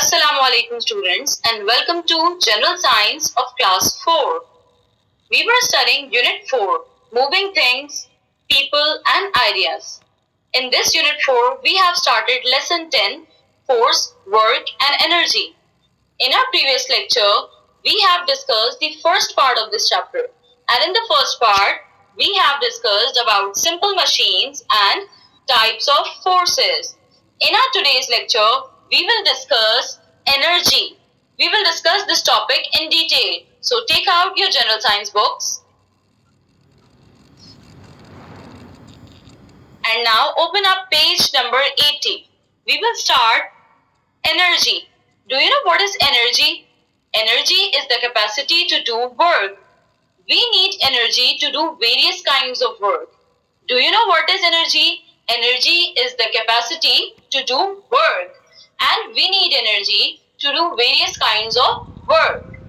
Assalamu alaikum students and welcome to General Science of Class 4. We were studying Unit 4, Moving Things, People and Ideas. In this Unit 4, we have started Lesson 10, Force, Work and Energy. In our previous lecture, we have discussed the first part of this chapter. And in the first part, we have discussed about simple machines and types of forces. In our today's lecture, we will discuss energy. We will discuss this topic in detail. So take out your general science books. And now open up page number 80. We will start energy. Do you know what is energy? Energy is the capacity to do work. We need energy to do various kinds of work. Do you know what is energy? Energy is the capacity to do work. And we need energy to do various kinds of work.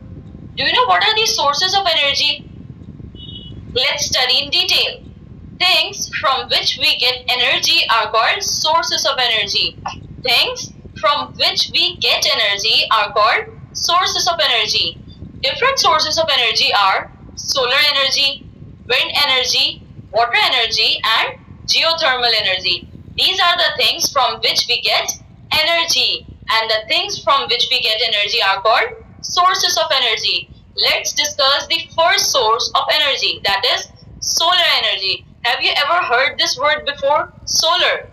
Do you know what are the sources of energy? Let's study in detail. Things from which we get energy are called sources of energy. Things from which we get energy are called sources of energy. Different sources of energy are solar energy, wind energy, water energy and geothermal energy. These are the things from which we get energy, and the things from which we get energy are called sources of energy. Let's discuss the first source of energy, that is solar energy. Have you ever heard this word before? Solar.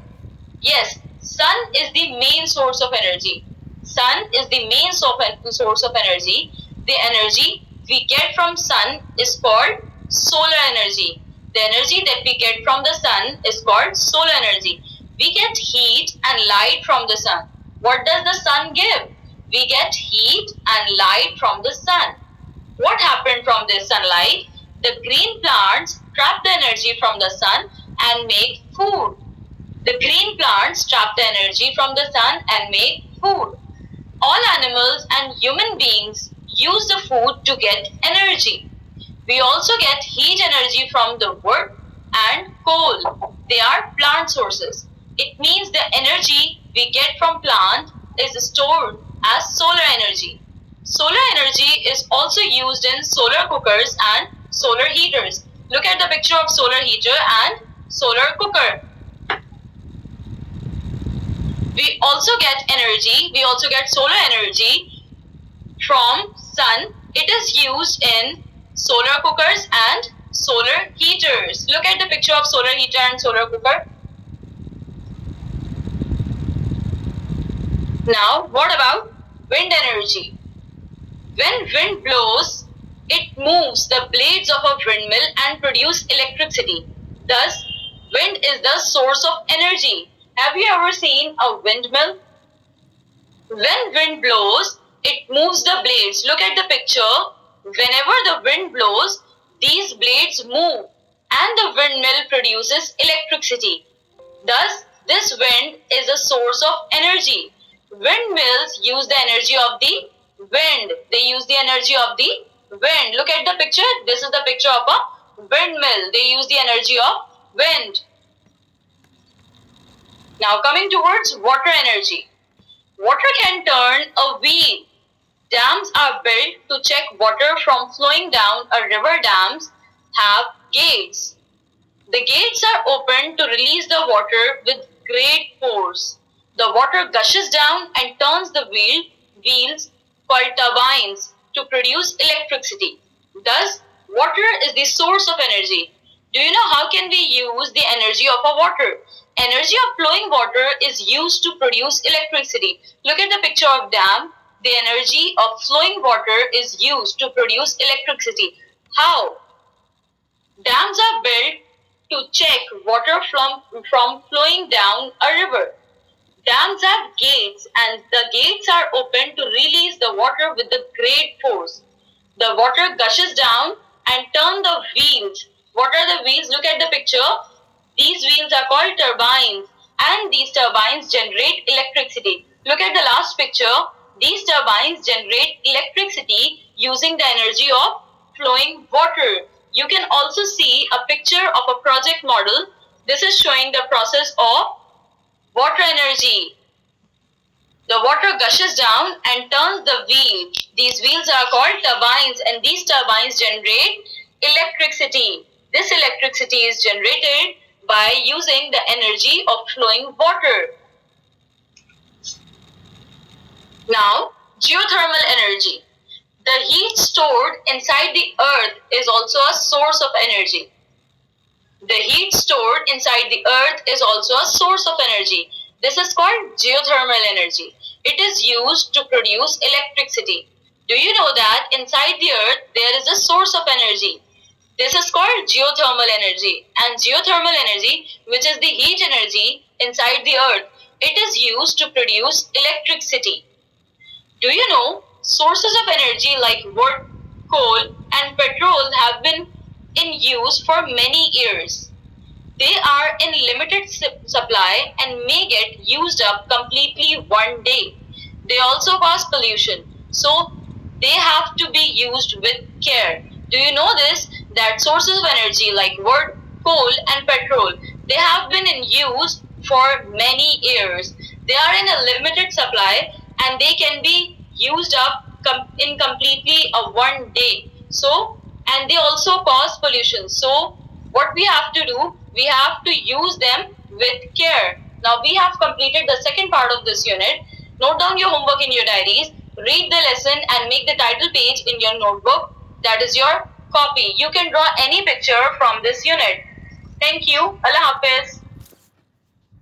Yes, sun is the main source of energy. Sun is the main source of energy. The energy we get from sun is called solar energy. The energy that we get from the sun is called solar energy. We get heat and light from the sun. What does the sun give? We get heat and light from the sun. What happened from this sunlight? The green plants trap the energy from the sun and make food. The green plants trap the energy from the sun and make food. All animals and human beings use the food to get energy. We also get heat energy from the wood and coal. They are plant sources. It means the energy we get from plant is stored as solar energy. Solar energy is also used in solar cookers and solar heaters. Look at the picture of solar heater and solar cooker. We also get solar energy from sun. It is used in solar cookers and solar heaters. Look at the picture of solar heater and solar cooker. Now, what about wind energy? When wind blows, it moves the blades of a windmill and produces electricity. Thus, wind is the source of energy. Have you ever seen a windmill? When wind blows, it moves the blades. Look at the picture. Whenever the wind blows, these blades move and the windmill produces electricity. Thus, this wind is a source of energy. Windmills use the energy of the wind. They use the energy of the wind. Look at the picture. This is the picture of a windmill. They use the energy of wind. Now coming towards water energy. Water can turn a wheel. Dams are built to check water from flowing down a river. Dams have gates. The gates are opened to release the water with great force. The water gushes down and turns the wheels called turbines to produce electricity. Thus, water is the source of energy. Do you know how can we use the energy of a water? Energy of flowing water is used to produce electricity. Look at the picture of dam. The energy of flowing water is used to produce electricity. How? Dams are built to check water from flowing down a river. Dams have gates and the gates are open to release the water with a great force. The water gushes down and turns the wheels. What are the wheels? Look at the picture. These wheels are called turbines and these turbines generate electricity. Look at the last picture. These turbines generate electricity using the energy of flowing water. You can also see a picture of a project model. This is showing the process of water energy. The water gushes down and turns the wheel. These wheels are called turbines, and these turbines generate electricity. This electricity is generated by using the energy of flowing water. Now, geothermal energy. The heat stored inside the earth is also a source of energy. The heat stored inside the earth is also a source of energy. This is called geothermal energy. It is used to produce electricity. Do you know that inside the earth there is a source of energy? This is called geothermal energy. And geothermal energy, which is the heat energy inside the earth, it is used to produce electricity. Do you know sources of energy like wood, coal, and petrol have been in use for many years? They are in limited supply and may get used up completely one day. They also cause pollution, so they have to be used with care. Do you know this? That sources of energy like wood, coal, and petrol, they have been in use for many years. They are in a limited supply and they can be used up in completely a one day. So, and they also cause pollution. So, what we have to do, we have to use them with care. Now we have completed the second part of this unit. Note down your homework in your diaries, read the lesson and make the title page in your notebook. That is your copy. You can draw any picture from this unit. Thank you. Allah Hafiz.